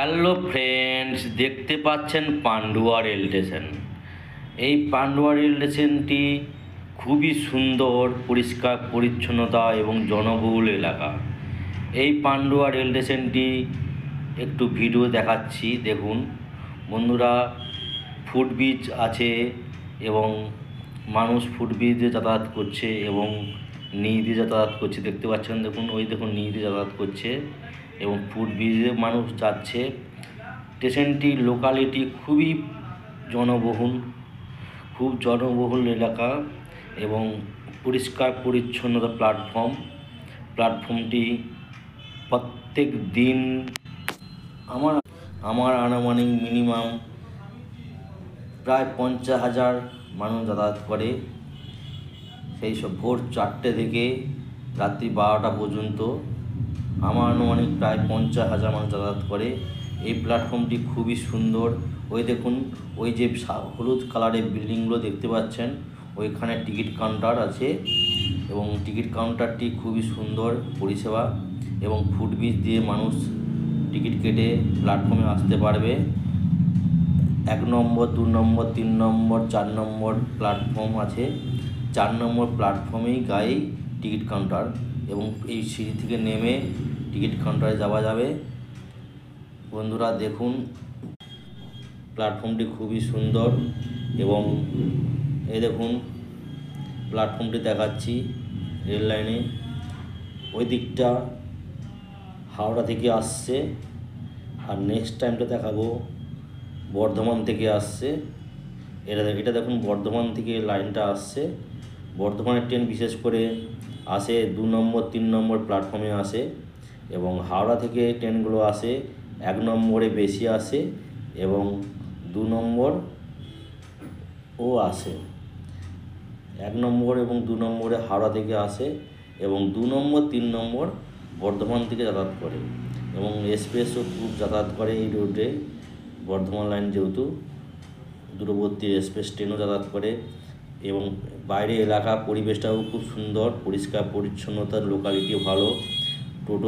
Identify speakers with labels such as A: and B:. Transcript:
A: Hello friends, দেখতে পাচ্ছেন Pandua rail station. এই পান্ডুয়া রেল স্টেশনটি খুবই সুন্দর, পরিষ্কার পরিচ্ছন্নতা এবং জনবহুল এলাকা। এই পান্ডুয়া রেল স্টেশনটি একটু ভিডিও দেখাচ্ছি, দেখুন বন্ধুরা। ফুটব্রিজ আছে এবং মানুষ ফুটব্রিজে যাতায়াত করছে এবং নিচ দিয়ে যাতায়াত করছে, দেখতে পাচ্ছেন। দেখুন, ওই দেখুন নিচ দিয়ে যাতায়াত করছে এবং ফুটব্রিজে মানুষ যাচ্ছে। স্টেশনটি লোকালিটি খুবই জনবহুল, খুব জনবহুল এলাকা এবং পরিষ্কার পরিচ্ছন্নতা। প্ল্যাটফর্মটি প্রত্যেক দিন আমার আনুমানিক মিনিমাম প্রায় 50,000 মানুষ যাতায়াত করে। সেই সব ভোর 4টে থেকে রাত্রি 12টা পর্যন্ত আমার আনুমানিক প্রায় 50,000 মানুষ যাতায়াত করে। এই প্ল্যাটফর্মটি খুবই সুন্দর। ওই দেখুন, ওই যে হলুদ কালারের বিল্ডিংগুলো দেখতে পাচ্ছেন, ওইখানে টিকিট কাউন্টার আছে এবং টিকিট কাউন্টারটি খুবই সুন্দর পরিষেবা এবং ফুটব্রিজ দিয়ে মানুষ টিকিট কেটে প্ল্যাটফর্মে আসতে পারবে। 1 নম্বর, 2 নম্বর, 3 নম্বর, 4 নম্বর প্ল্যাটফর্ম আছে। 4 নম্বর প্ল্যাটফর্মেই গায়ে টিকিট কাউন্টার এবং এই সিঁড়ি থেকে নেমে টিকিট কাউন্টারে যাওয়া যাবে। বন্ধুরা দেখুন, প্ল্যাটফর্মটি খুবই সুন্দর এবং এই দেখুন প্ল্যাটফর্মটি দেখাচ্ছি রেল লাইনে। ওই দিকটা হাওড়া থেকে আসছে আর নেক্সট টাইমটা দেখাবো বর্ধমান থেকে আসছে। এটা দেখুন, বর্ধমান থেকে লাইনটা আসছে। বর্ধমানের ট্রেন বিশেষ করে আসে 2 নম্বর, 3 নম্বর প্ল্যাটফর্মে আসে এবং হাওড়া থেকে ট্রেনগুলো আসে 1 নম্বরে বেশি আসে এবং 2 নম্বর ও আসে। 1 নম্বর এবং 2 নম্বরে হাওড়া থেকে আসে এবং 2 নম্বর, 3 নম্বর বর্ধমান থেকে যাতায়াত করে এবং এক্সপ্রেসও খুব যাতায়াত করে এই রোডে। বর্ধমান লাইন যেহেতু দূরবর্তী এক্সপ্রেস ট্রেনও যাতায়াত করে এবং বাইরে এলাকা পরিবেশটাও খুব সুন্দর, পরিষ্কার পরিচ্ছন্নতার লোকালিটিও ভালো। টোটো